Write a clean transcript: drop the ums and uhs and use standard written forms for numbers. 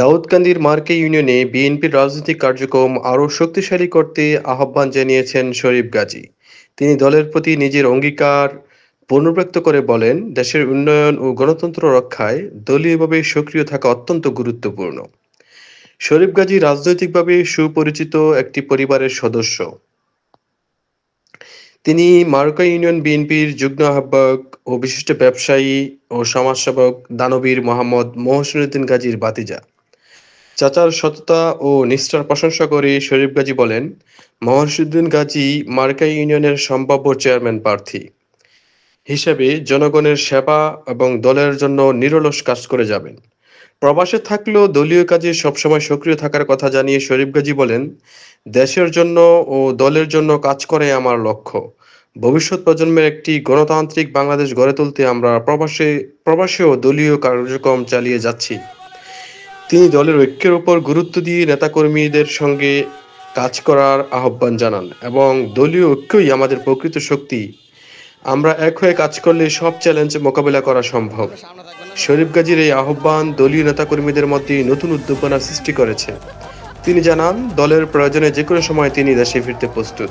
দাউদকান্দির মার্কে ইউনিয়নে বিএনপির রাজনৈতিক কার্যক্রম আরও শক্তিশালী করতে আহ্বান জানিয়েছেন শরীফ গাজী। তিনি দলের প্রতি নিজের অঙ্গীকার পুনর্ব্যক্ত করে বলেন, দেশের উন্নয়ন ও গণতন্ত্র রক্ষায় দলীয়ভাবে সক্রিয় থাকা অত্যন্ত গুরুত্বপূর্ণ। শরীফ গাজী রাজনৈতিকভাবে সুপরিচিত একটি পরিবারের সদস্য। তিনি মার্কা ইউনিয়ন বিএনপির যুগ্ম আহ্বায়ক ও বিশিষ্ট ব্যবসায়ী ও সমাজসেবক দানবীর মোহাম্মদ মহসিন উদ্দিন গাজীর ভাতিজা। চাচার সততা ও নিষ্ঠার প্রশংসা করে শরীফ গাজী বলেন, মহসিউদ্দিন গাজী মার্কা ইউনিয়নের সম্ভাব্য চেয়ারম্যান প্রার্থী হিসেবে জনগণের সেবা এবং দলের জন্য নিরলস কাজ করে যাবেন। প্রবাসে থাকলেও দলীয় কাজে সবসময় সক্রিয় থাকার কথা জানিয়ে শরীফ গাজী বলেন, দেশের জন্য ও দলের জন্য কাজ করাই আমার লক্ষ্য। ভবিষ্যৎ প্রজন্মের একটি গণতান্ত্রিক বাংলাদেশ গড়ে তুলতে আমরা প্রবাসেও দলীয় কার্যক্রম চালিয়ে যাচ্ছি। তিনি দলের ঐক্যের উপর গুরুত্ব দিয়ে নেতাকর্মীদের সঙ্গে কাজ করার আহ্বান জানান এবং দলীয় ঐক্যই আমাদের প্রকৃত শক্তি। আমরা এক হয়ে কাজ করলে সব চ্যালেঞ্জ মোকাবেলা করা সম্ভব। শরীফ গাজীর এই আহ্বান দলীয় নেতাকর্মীদের মধ্যে নতুন উদ্দীপনা সৃষ্টি করেছে। তিনি জানান, দলের প্রয়োজনে যে কোনো সময় তিনি দেশে ফিরতে প্রস্তুত।